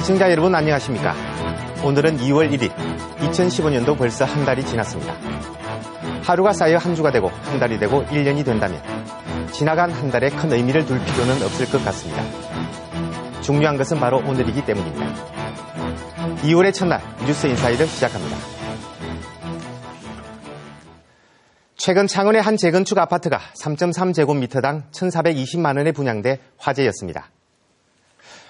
시청자 여러분 안녕하십니까? 오늘은 2월 1일, 2015년도 벌써 한 달이 지났습니다. 하루가 쌓여 한 주가 되고 한 달이 되고 1년이 된다면 지나간 한 달에 큰 의미를 둘 필요는 없을 것 같습니다. 중요한 것은 바로 오늘이기 때문입니다. 2월의 첫날 뉴스 인사이드 시작합니다. 최근 창원의 한 재건축 아파트가 3.3제곱미터당 1,420만 원에 분양돼 화제였습니다.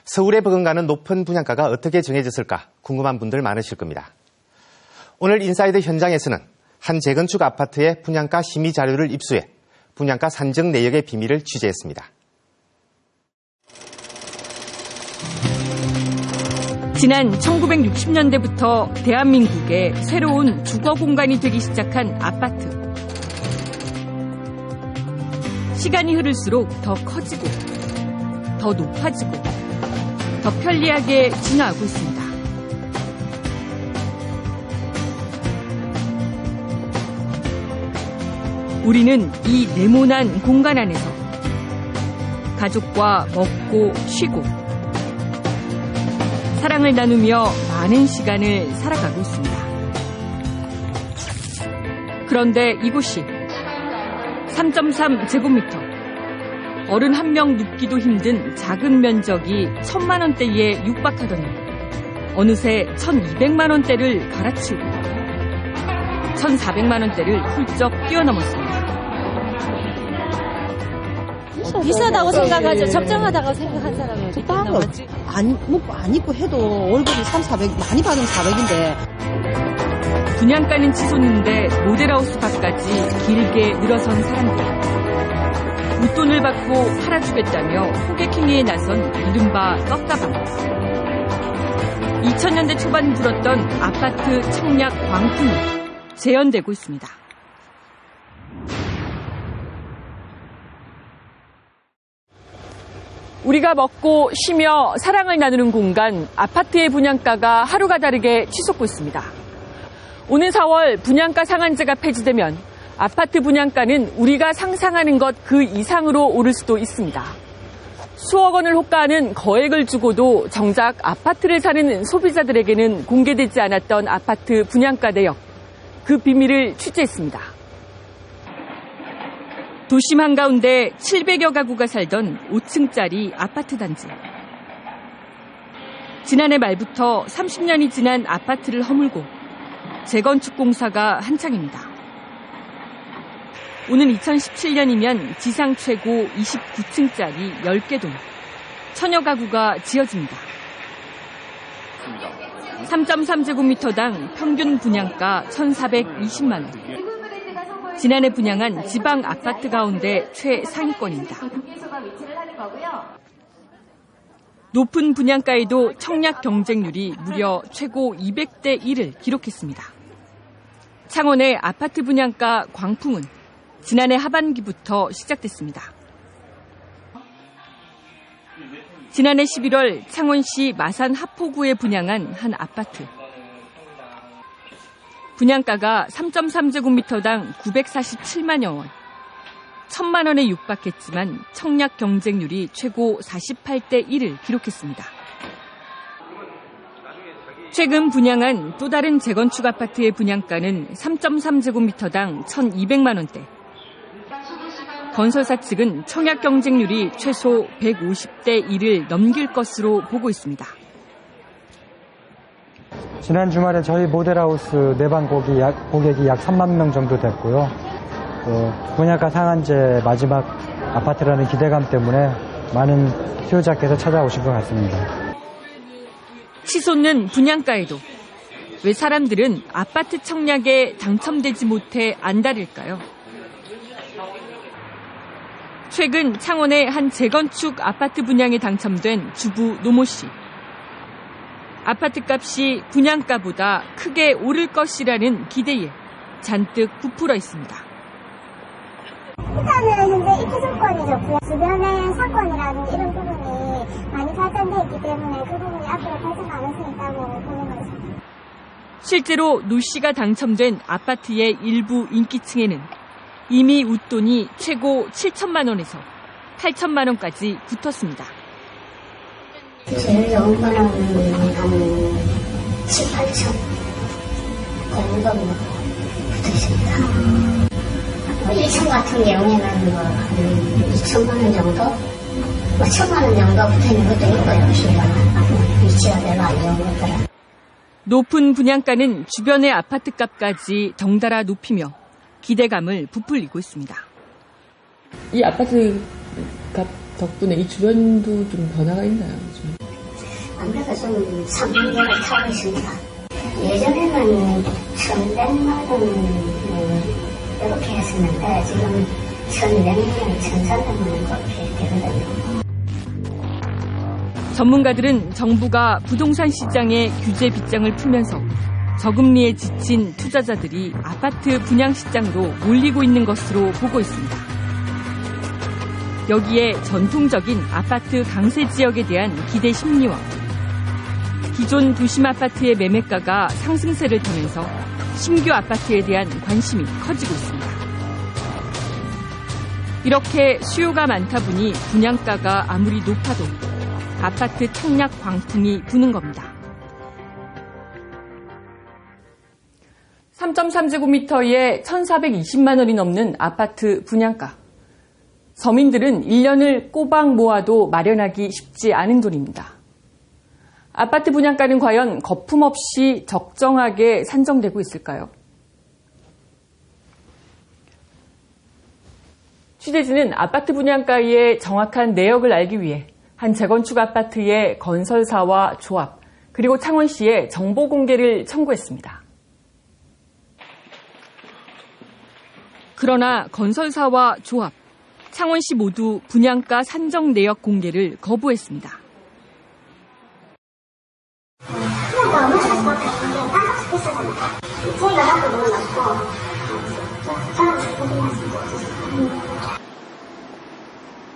서울에 버금가는 높은 분양가가 어떻게 정해졌을까 궁금한 분들 많으실 겁니다. 오늘 인사이드 현장에서는 한 재건축 아파트의 분양가 심의 자료를 입수해 분양가 산정 내역의 비밀을 취재했습니다. 지난 1960년대부터 대한민국의 새로운 주거 공간이 되기 시작한 아파트. 시간이 흐를수록 더 커지고, 더 높아지고, 더 편리하게 진화하고 있습니다. 우리는 이 네모난 공간 안에서 가족과 먹고 쉬고 사랑을 나누며 많은 시간을 살아가고 있습니다. 그런데 이곳이 3.3제곱미터, 어른 한 명 눕기도 힘든 작은 면적이 1,000만 원대에 육박하더니 어느새 1,200만 원대를 갈아치우고 1,400만 원대를 훌쩍 뛰어넘었습니다. 비싸다고 생각하죠. 적정하다고 생각한 사람은 적당하지. 안 입고 해도 월급이 3,400, 많이 받으면 400인데. 분양가는 치솟는데 모델하우스 밖까지 길게 늘어선 사람들. 웃돈을 받고 팔아주겠다며 호객행위에 나선 이른바 떡다방. 2000년대 초반 불었던 아파트 청약 광풍이 재현되고 있습니다. 우리가 먹고 쉬며 사랑을 나누는 공간, 아파트의 분양가가 하루가 다르게 치솟고 있습니다. 오는 4월 분양가 상한제가 폐지되면 아파트 분양가는 우리가 상상하는 것 그 이상으로 오를 수도 있습니다. 수억 원을 호가하는 거액을 주고도 정작 아파트를 사는 소비자들에게는 공개되지 않았던 아파트 분양가 내역, 그 비밀을 취재했습니다. 도심 한가운데 700여 가구가 살던 5층짜리 아파트 단지. 지난해 말부터 30년이 지난 아파트를 허물고 재건축 공사가 한창입니다. 오는 2017년이면 지상 최고 29층짜리 10개 동, 1000여 가구가 지어집니다. 3.3제곱미터당 평균 분양가 1,420만 원. 지난해 분양한 지방 아파트 가운데 최상위권입니다. 높은 분양가에도 청약 경쟁률이 무려 최고 200대 1을 기록했습니다. 창원의 아파트 분양가 광풍은 지난해 하반기부터 시작됐습니다. 지난해 11월 창원시 마산 하포구에 분양한 한 아파트. 분양가가 3.3제곱미터당 947만여 원, 1,000만 원에 육박했지만 청약 경쟁률이 최고 48대 1을 기록했습니다. 최근 분양한 또 다른 재건축 아파트의 분양가는 3.3제곱미터당 1,200만 원대. 건설사 측은 청약 경쟁률이 최소 150대 1을 넘길 것으로 보고 있습니다. 지난 주말에 저희 모델하우스 내방 고객이 약 3만 명 정도 됐고요. 분양가 상한제 마지막 아파트라는 기대감 때문에 많은 수요자께서 찾아오신 것 같습니다. 치솟는 분양가에도 왜 사람들은 아파트 청약에 당첨되지 못해 안달일까요? 최근 창원의 한 재건축 아파트 분양에 당첨된 주부 노모 씨. 아파트 값이 분양가보다 크게 오를 것이라는 기대에 잔뜩 부풀어 있습니다. 일단은 현재 입주 조건이 좋고요. 주변의 사건이라든지 이런 부분이 많이 발전되어 있기 때문에 그 부분이 앞으로 발전 가능성이 있다고 보는 거죠. 실제로 노 씨가 당첨된 아파트의 일부 인기층에는 이미 웃돈이 최고 7천만 원에서 8천만 원까지 붙었습니다. 제일 좋은 거는 7,8천 공무원으로 붙어 있습니다. 1층 같은 경우에는 뭐 2천만 원 정도, 1,000만 원 정도 붙어 있는 것도 있고요. 위치가 별로 안 좋은 것들은. 높은 분양가는 주변의 아파트값까지 덩달아 높이며 기대감을 부풀리고 있습니다. 이 아파트 값 덕분에 이 주변도 좀 변화가 있나요? 요즘? 아무래도 좀 상승세를 타고 있습니다. 예전에는 1,100만 원 이렇게 했었는데 지금 1,200만 원, 1,400만 원 그렇게 되거든요. 전문가들은 정부가 부동산 시장의 규제 빗장을 풀면서 저금리에 지친 투자자들이 아파트 분양 시장으로 몰리고 있는 것으로 보고 있습니다. 여기에 전통적인 아파트 강세 지역에 대한 기대 심리와 기존 도심 아파트의 매매가가 상승세를 타면서 신규 아파트에 대한 관심이 커지고 있습니다. 이렇게 수요가 많다 보니 분양가가 아무리 높아도 아파트 착락 광풍이 부는 겁니다. 3.3제곱미터에 1,420만 원이 넘는 아파트 분양가. 서민들은 1년을 꼬박 모아도 마련하기 쉽지 않은 돈입니다. 아파트 분양가는 과연 거품 없이 적정하게 산정되고 있을까요? 취재진은 아파트 분양가의 정확한 내역을 알기 위해 한 재건축 아파트의 건설사와 조합, 그리고 창원시에 정보 공개를 청구했습니다. 그러나 건설사와 조합, 창원시 모두 분양가 산정 내역 공개를 거부했습니다.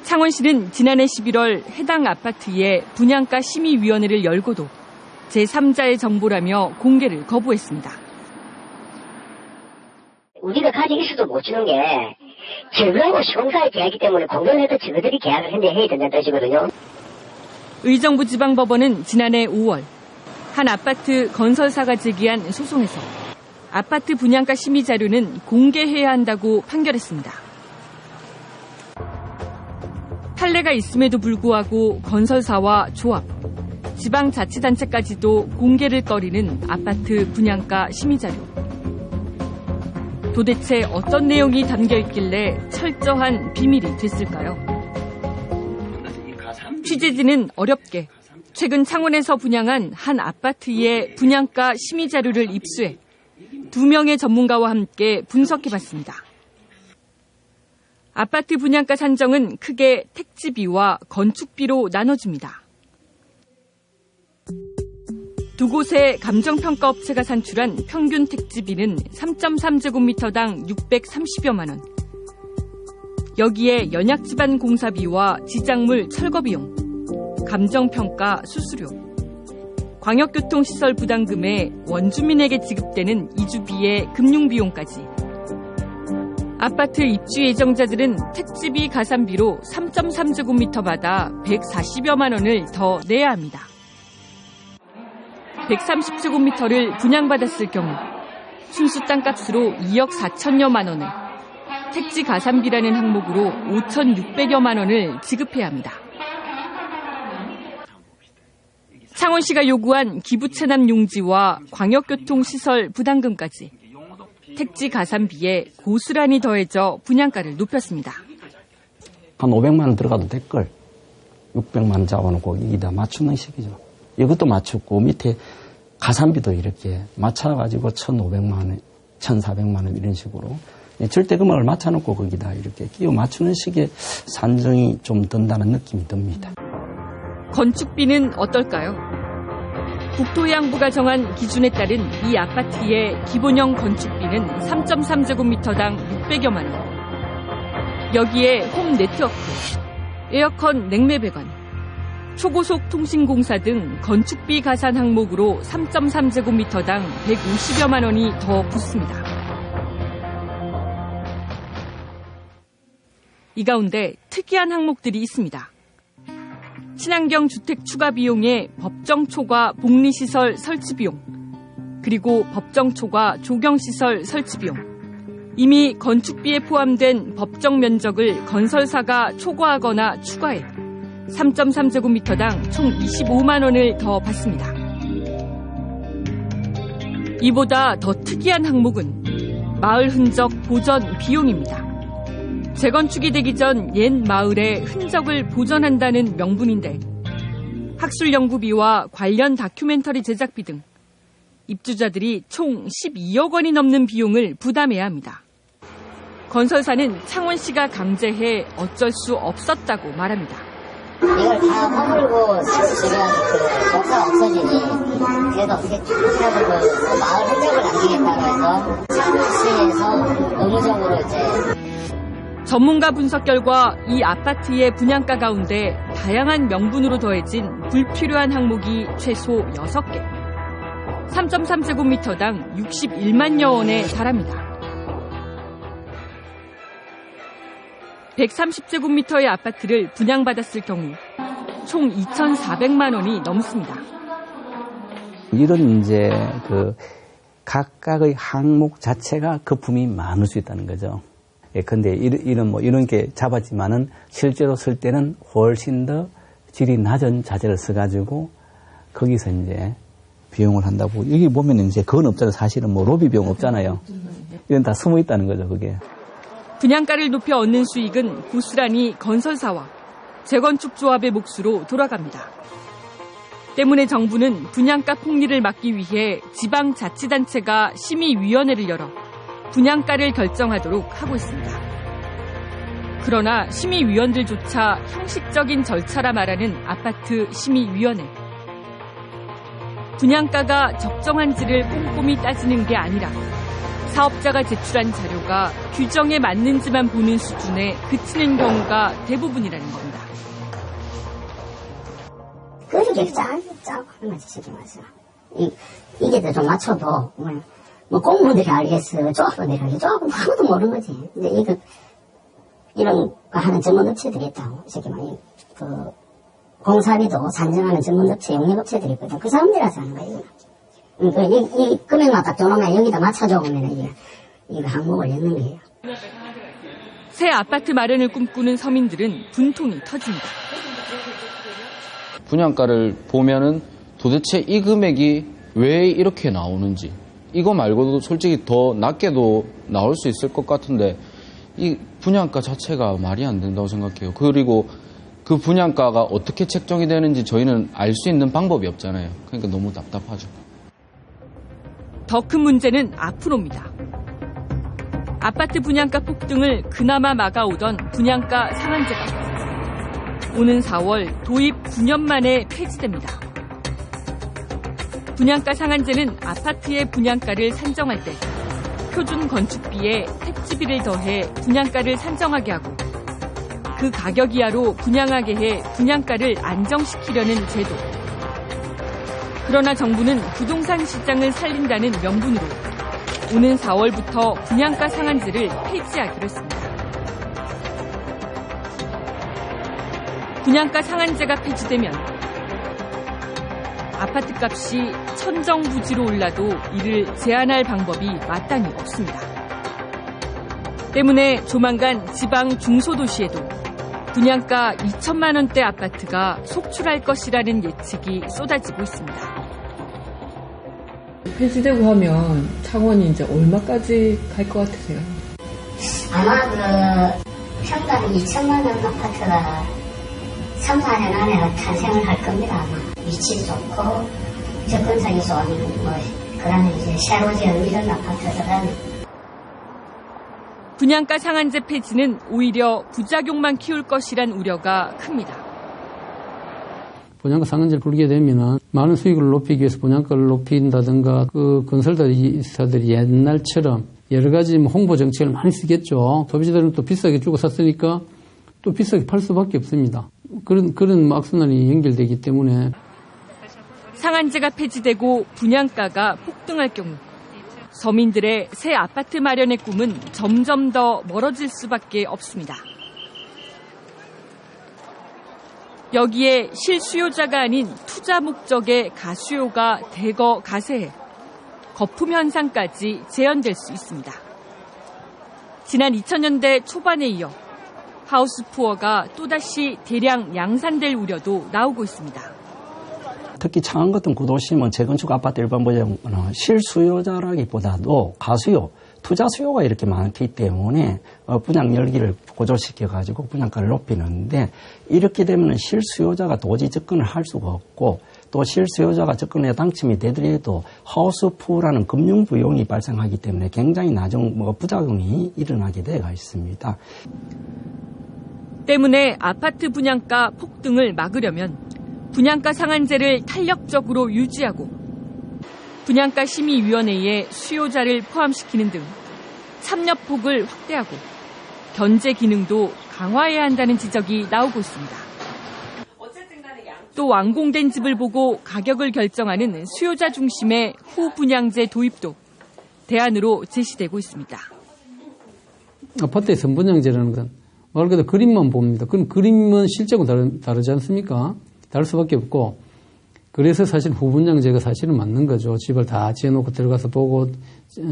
창원시는 지난해 11월 해당 아파트에 분양가 심의위원회를 열고도 제3자의 정보라며 공개를 거부했습니다. 우리가 가지고 있어도 못 주는 게 저거하고 시공사의 계약이기 때문에 공개를 해도 저들이 계약을 해야 된다는 뜻이거든요. 의정부 지방법원은 지난해 5월 한 아파트 건설사가 제기한 소송에서 아파트 분양가 심의 자료는 공개해야 한다고 판결했습니다. 판례가 있음에도 불구하고 건설사와 조합, 지방자치단체까지도 공개를 꺼리는 아파트 분양가 심의 자료. 도대체 어떤 내용이 담겨 있길래 철저한 비밀이 됐을까요? 취재진은 어렵게 최근 창원에서 분양한 한 아파트의 분양가 심의 자료를 입수해 2명의 전문가와 함께 분석해봤습니다. 아파트 분양가 산정은 크게 택지비와 건축비로 나눠집니다. 두 곳의 감정평가업체가 산출한 평균 택지비는 3.3제곱미터당 630여만 원. 여기에 연약지반 공사비와 지작물 철거비용, 감정평가 수수료, 광역교통시설 부담금에 원주민에게 지급되는 이주비의 금융비용까지. 아파트 입주 예정자들은 택지비 가산비로 3.3제곱미터마다 140여만 원을 더 내야 합니다. 130제곱미터를 분양받았을 경우 순수 땅값으로 2억 4천여만 원을, 택지 가산비라는 항목으로 5,600여만 원을 지급해야 합니다. 창원시가 요구한 기부채납 용지와 광역교통시설 부담금까지 택지 가산비에 고스란히 더해져 분양가를 높였습니다. 한 500만 원 들어가도 될걸. 600만 원 잡아놓고 여기다 맞추는 식이죠. 이것도 맞췄고 밑에 가산비도 이렇게 맞춰가지고 1,500만 원, 1,400만 원 이런 식으로 절대 금액을 맞춰놓고 거기다 이렇게 끼워 맞추는 식의 산정이 좀 든다는 느낌이 듭니다. 건축비는 어떨까요? 국토해양부가 정한 기준에 따른 이 아파트의 기본형 건축비는 3.3제곱미터당 600여만 원. 여기에 홈 네트워크, 에어컨 냉매 배관, 초고속 통신공사 등 건축비 가산 항목으로 3.3제곱미터당 150여만 원이 더 붙습니다. 이 가운데 특이한 항목들이 있습니다. 친환경 주택 추가 비용에 법정 초과 복리시설 설치 비용, 그리고 법정초과 조경시설 설치 비용, 이미 건축비에 포함된 법정 면적을 건설사가 초과하거나 추가해 3.3제곱미터당 총 25만 원을 더 받습니다. 이보다 더 특이한 항목은 마을 흔적 보전 비용입니다. 재건축이 되기 전 옛 마을의 흔적을 보전한다는 명분인데 학술연구비와 관련 다큐멘터리 제작비 등 입주자들이 총 12억 원이 넘는 비용을 부담해야 합니다. 건설사는 창원시가 강제해 어쩔 수 없었다고 말합니다. 이걸 다 허물고 새로 지면 그 역사가 없어지니 그래도 어떻게 그 마을 흔적을 남기겠다고 해서 창원시에서 의무적으로 이제 전문가 분석 결과 이 아파트의 분양가 가운데 다양한 명분으로 더해진 불필요한 항목이 최소 6개, 3.3제곱미터당 61만여 원에 달합니다. 130제곱미터의 아파트를 분양받았을 경우 총 2,400만 원이 넘습니다. 이런 이제 그 각각의 항목 자체가 거품이 많을 수 있다는 거죠. 예, 근데 이런 게 잡았지만은 실제로 쓸 때는 훨씬 더 질이 낮은 자재를 써가지고 거기서 이제 비용을 한다고. 여기 보면 이제 그건 없잖아요. 사실은 뭐 로비 비용 없잖아요. 이건 다 숨어 있다는 거죠, 그게. 분양가를 높여 얻는 수익은 고스란히 건설사와 재건축 조합의 몫으로 돌아갑니다. 때문에 정부는 분양가 폭리를 막기 위해 지방자치단체가 심의위원회를 열어 분양가를 결정하도록 하고 있습니다. 그러나 심의위원들조차 형식적인 절차라 말하는 아파트 심의위원회. 분양가가 적정한지를 꼼꼼히 따지는 게 아니라 사업자가 제출한 자료가 규정에 맞는지만 보는 수준에 그치는 경우가 대부분이라는 겁니다. 그렇게 짜고 하는 거지, 지금 와서. 이게 좀 맞춰도, 뭐 공무원들이 알겠어, 조합원들이 알겠어, 조합은 아무도 모르는 거지. 이제 이런 거 하는 전문 업체들이 있다고, 저기 그 공사비도 산정하는 전문 업체, 용역 업체들이 있거든. 그 사람들이 하는 거야, 이거. 이 금액만 딱 정하면 여기다 맞춰줘 보면 이거 항목을 넣는 거예요. 새 아파트 마련을 꿈꾸는 서민들은 분통이 터집니다. 분양가를 보면은 도대체 이 금액이 왜 이렇게 나오는지, 이거 말고도 솔직히 더 낮게도 나올 수 있을 것 같은데 이 분양가 자체가 말이 안 된다고 생각해요. 그리고 그 분양가가 어떻게 책정이 되는지 저희는 알 수 있는 방법이 없잖아요. 그러니까 너무 답답하죠. 더 큰 문제는 앞으로입니다. 아파트 분양가 폭등을 그나마 막아오던 분양가 상한제가 오는 4월 도입 9년 만에 폐지됩니다. 분양가 상한제는 아파트의 분양가를 산정할 때 표준 건축비에 택지비를 더해 분양가를 산정하게 하고 그 가격 이하로 분양하게 해 분양가를 안정시키려는 제도. 그러나 정부는 부동산 시장을 살린다는 명분으로 오는 4월부터 분양가 상한제를 폐지하기로 했습니다. 분양가 상한제가 폐지되면 아파트값이 천정부지로 올라도 이를 제한할 방법이 마땅히 없습니다. 때문에 조만간 지방 중소도시에도 분양가 2천만 원대 아파트가 속출할 것이라는 예측이 쏟아지고 있습니다. 폐지되고 하면 창원이 이제 얼마까지 갈 것 같으세요? 아마 평당 2천만 원 아파트가 3, 4년 안에 탄생을 할 겁니다. 아마 위치 좋고 접근성이 좋은 그다음에 이제 새로 지은 이런 아파트들은 분양가 상한제 폐지는 오히려 부작용만 키울 것이란 우려가 큽니다. 분양가 상한제를 풀게 되면 많은 수익을 높이기 위해서 분양가를 높인다든가 그 건설사들이 옛날처럼 여러 가지 홍보 정책을 많이 쓰겠죠. 소비자들은 또 비싸게 주고 샀으니까 또 비싸게 팔 수밖에 없습니다. 그런 악순환이 연결되기 때문에 상한제가 폐지되고 분양가가 폭등할 경우 서민들의 새 아파트 마련의 꿈은 점점 더 멀어질 수밖에 없습니다. 여기에 실수요자가 아닌 투자 목적의 가수요가 대거 가세해 거품 현상까지 재현될 수 있습니다. 지난 2000년대 초반에 이어 하우스푸어가 또다시 대량 양산될 우려도 나오고 있습니다. 특히 창원 같은 구도심은 재건축 아파트 일반 보유자는 실수요자라기보다도 가수요, 투자 수요가 이렇게 많기 때문에 분양 열기를 고조시켜가지고 분양가를 높이는데, 이렇게 되면 실수요자가 도저히 접근을 할 수가 없고, 또 실수요자가 접근에 당첨이 되더라도 하우스푸어라는 금융 비용이 발생하기 때문에 굉장히 나중 부작용이 일어나게 되어 있습니다. 때문에 아파트 분양가 폭등을 막으려면 분양가 상한제를 탄력적으로 유지하고 분양가 심의위원회에 수요자를 포함시키는 등 참여폭을 확대하고 견제 기능도 강화해야 한다는 지적이 나오고 있습니다. 또 완공된 집을 보고 가격을 결정하는 수요자 중심의 후분양제 도입도 대안으로 제시되고 있습니다. 아파트의 선분양제라는 건 말 그대로 그림만 봅니다. 그럼 그림은 실제하고 다르지 않습니까? 다를 수밖에 없고, 그래서 사실 후분양제가 사실은 맞는 거죠. 집을 다 지어놓고 들어가서 보고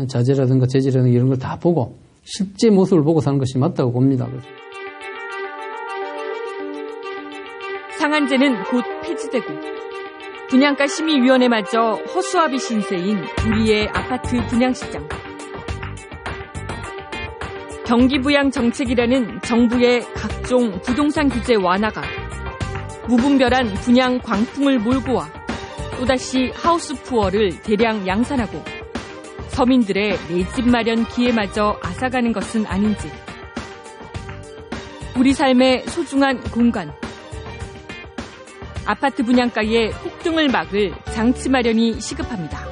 자재라든가 재질이라든가 이런 걸 다 보고 실제 모습을 보고 사는 것이 맞다고 봅니다. 상한제는 곧 폐지되고 분양가 심의위원회마저 허수아비 신세인 우리의 아파트 분양시장. 경기부양 정책이라는 정부의 각종 부동산 규제 완화가 무분별한 분양 광풍을 몰고 와 또다시 하우스푸어를 대량 양산하고 서민들의 내 집 마련 기회마저 앗아가는 것은 아닌지. 우리 삶의 소중한 공간. 아파트 분양가의 폭등을 막을 장치 마련이 시급합니다.